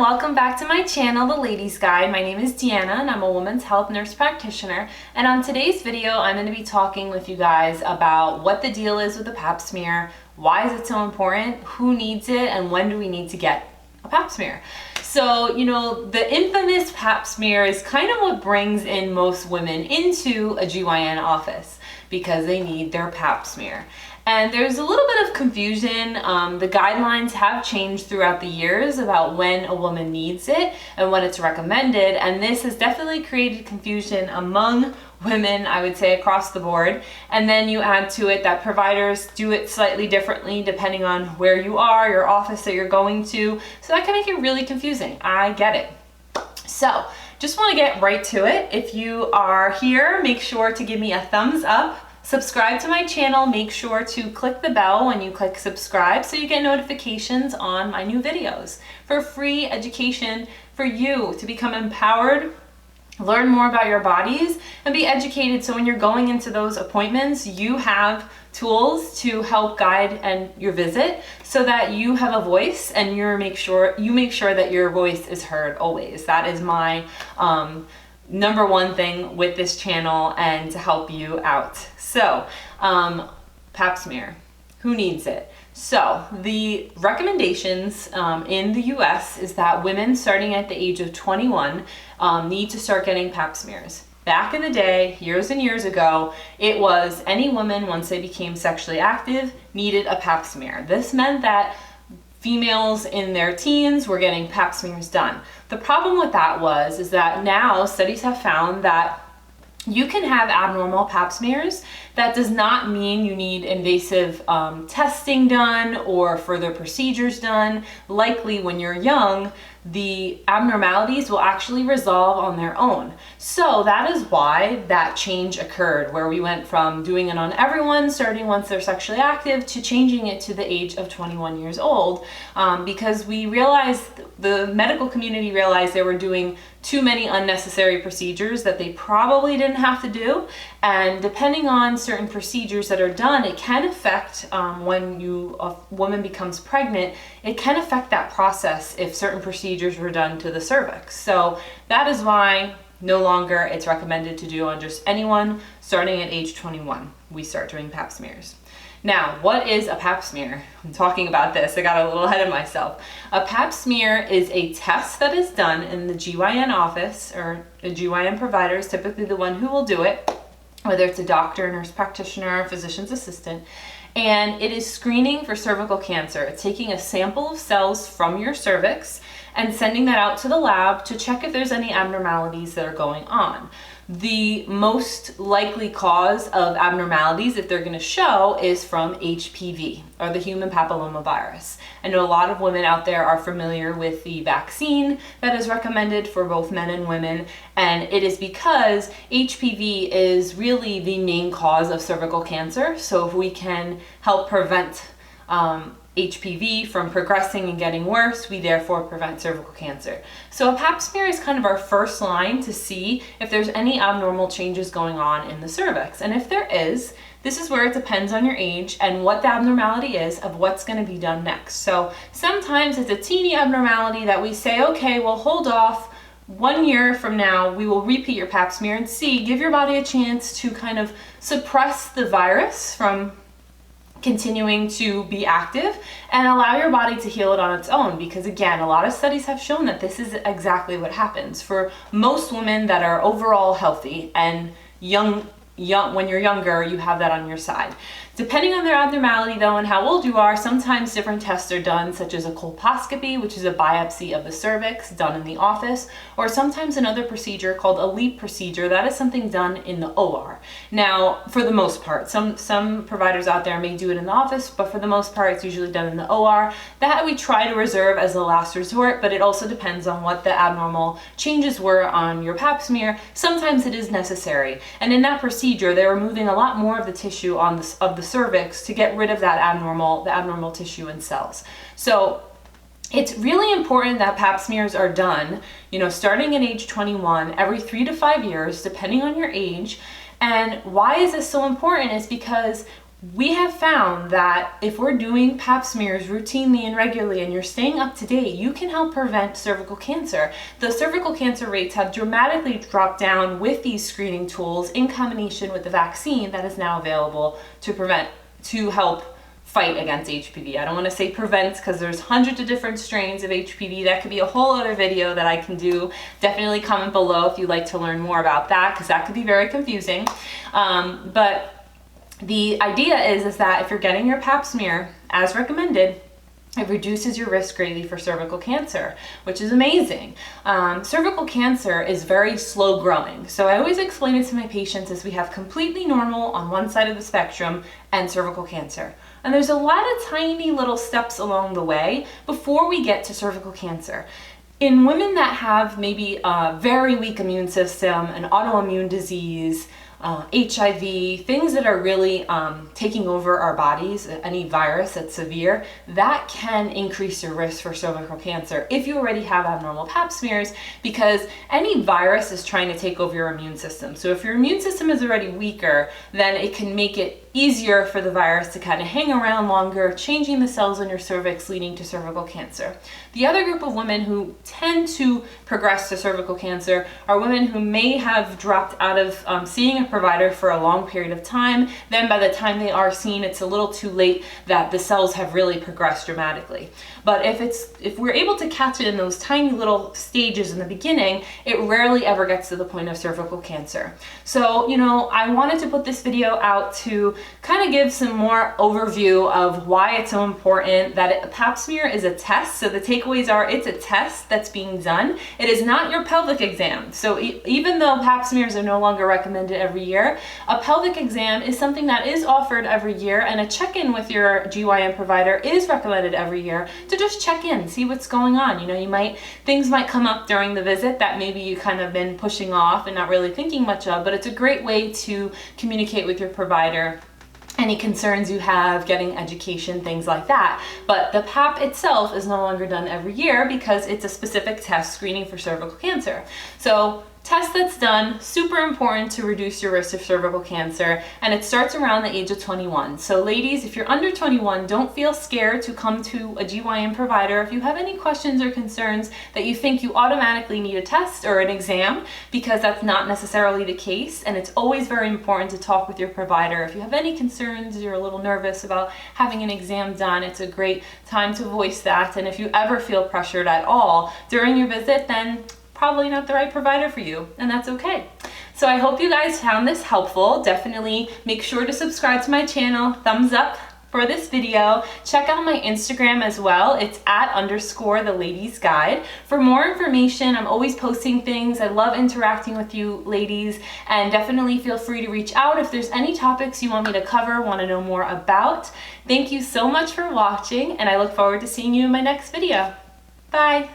welcome back to my channel, The Ladies Guide. My name is Deanna and I'm a women's health nurse practitioner. And on today's video, I'm going to be talking with you guys about what the deal is with the pap smear, why is it so important, who needs it, and when do we need to get a pap smear. So, the infamous pap smear is kind of what brings in most women into a GYN office because they need their pap smear. And there's a little bit of confusion. The guidelines have changed throughout the years about when a woman needs it and when it's recommended. And this has definitely created confusion among women, I would say, across the board. And then you add to it that providers do it slightly differently depending on where you are, your office that you're going to. So that can make it really confusing. I get it. So just want to get right to it. If you are here, make sure to give me a thumbs up. Subscribe to my channel. Make sure to click the bell when you click subscribe so you get notifications on my new videos for free education for you to become empowered, learn more about your bodies, and be educated so when you're going into those appointments, you have tools to help guide and your visit so that you have a voice and you make sure that your voice is heard always. That is my number one thing with this channel and to help you out. So, pap smear, who needs it? So the recommendations in the US is that women starting at the age of 21 need to start getting pap smears. Back in the day, years and years ago, it was any woman once they became sexually active needed a pap smear. This meant that females in their teens were getting pap smears done. The problem with that is that now studies have found that you can have abnormal pap smears. That does not mean you need invasive testing done or further procedures done. Likely when you're young, the abnormalities will actually resolve on their own. So that is why that change occurred, where we went from doing it on everyone starting once they're sexually active to changing it to the age of 21 years old, because we realized, the medical community realized they were doing too many unnecessary procedures that they probably didn't have to do. And depending on certain procedures that are done, it can affect when a woman becomes pregnant, it can affect that process if certain procedures were done to the cervix. So that is why no longer it's recommended to do on just anyone starting at age 21. We start doing pap smears. Now, what is a pap smear? I'm talking about this, I got a little ahead of myself. A pap smear is a test that is done in the GYN office, or a GYN provider is typically the one who will do it, whether it's a doctor, nurse practitioner, or physician's assistant. And it is screening for cervical cancer. It's taking a sample of cells from your cervix and sending that out to the lab to check if there's any abnormalities that are going on. The most likely cause of abnormalities, if they're going to show, is from HPV, or the human papillomavirus. I know a lot of women out there are familiar with the vaccine that is recommended for both men and women, and it is because HPV is really the main cause of cervical cancer. So if we can help prevent HPV from progressing and getting worse, we therefore prevent cervical cancer. So a pap smear is kind of our first line to see if there's any abnormal changes going on in the cervix. And if there is, this is where it depends on your age and what the abnormality is of what's going to be done next. So sometimes it's a teeny abnormality that we say, okay, we'll hold off. 1 year from now, we will repeat your pap smear and give your body a chance to kind of suppress the virus from continuing to be active and allow your body to heal it on its own, because again, a lot of studies have shown that this is exactly what happens for most women that are overall healthy and young. When you're younger, you have that on your side. Depending on their abnormality though and how old you are, sometimes different tests are done, such as a colposcopy, which is a biopsy of the cervix done in the office, or sometimes another procedure called a LEEP procedure. That is something done in the OR. Now, for the most part, some providers out there may do it in the office, but for the most part, it's usually done in the OR. That we try to reserve as a last resort, but it also depends on what the abnormal changes were on your pap smear. Sometimes it is necessary. And in that procedure, they're removing a lot more of the tissue of the cervix to get rid of the abnormal tissue and cells. So it's really important that pap smears are done, starting at age 21, every 3 to 5 years, depending on your age. And why is this so important is because we have found that if we're doing pap smears routinely and regularly and you're staying up to date, you can help prevent cervical cancer. The cervical cancer rates have dramatically dropped down with these screening tools in combination with the vaccine that is now available to help fight against HPV. I don't want to say prevent because there's hundreds of different strains of HPV. That could be a whole other video that I can do. Definitely comment below if you'd like to learn more about that, because that could be very confusing. But the idea is that if you're getting your pap smear as recommended, it reduces your risk greatly for cervical cancer, which is amazing. Cervical cancer is very slow growing. So I always explain it to my patients as we have completely normal on one side of the spectrum and cervical cancer. And there's a lot of tiny little steps along the way before we get to cervical cancer. In women that have maybe a very weak immune system, an autoimmune disease, HIV, things that are really taking over our bodies, any virus that's severe, that can increase your risk for cervical cancer if you already have abnormal pap smears, because any virus is trying to take over your immune system. So if your immune system is already weaker, then it can make it easier for the virus to kind of hang around longer, changing the cells in your cervix, leading to cervical cancer. The other group of women who tend to progress to cervical cancer are women who may have dropped out of seeing a provider for a long period of time. Then by the time they are seen, it's a little too late that the cells have really progressed dramatically. But if we're able to catch it in those tiny little stages in the beginning, it rarely ever gets to the point of cervical cancer. So, I wanted to put this video out to kind of give some more overview of why it's so important that a pap smear is a test. So the takeaways are, it's a test that's being done. It is not your pelvic exam. So even though pap smears are no longer recommended every year, a pelvic exam is something that is offered every year, and a check-in with your GYN provider is recommended every year to just check in, see what's going on. Things might come up during the visit that maybe you kind of been pushing off and not really thinking much of, but it's a great way to communicate with your provider any concerns you have, getting education, things like that. But the PAP itself is no longer done every year because it's a specific test screening for cervical cancer. So test that's done, super important to reduce your risk of cervical cancer, and it starts around the age of 21. So ladies, if you're under 21, don't feel scared to come to a GYN provider if you have any questions or concerns that you think you automatically need a test or an exam, because that's not necessarily the case. And it's always very important to talk with your provider. If you have any concerns, you're a little nervous about having an exam done, it's a great time to voice that. And if you ever feel pressured at all during your visit, then probably not the right provider for you, and that's okay. So I hope you guys found this helpful. Definitely make sure to subscribe to my channel, thumbs up for this video. Check out my Instagram as well. It's @_the ladies guide. For more information, I'm always posting things. I love interacting with you ladies, and definitely feel free to reach out if there's any topics you want me to cover, want to know more about. Thank you so much for watching, and I look forward to seeing you in my next video. Bye.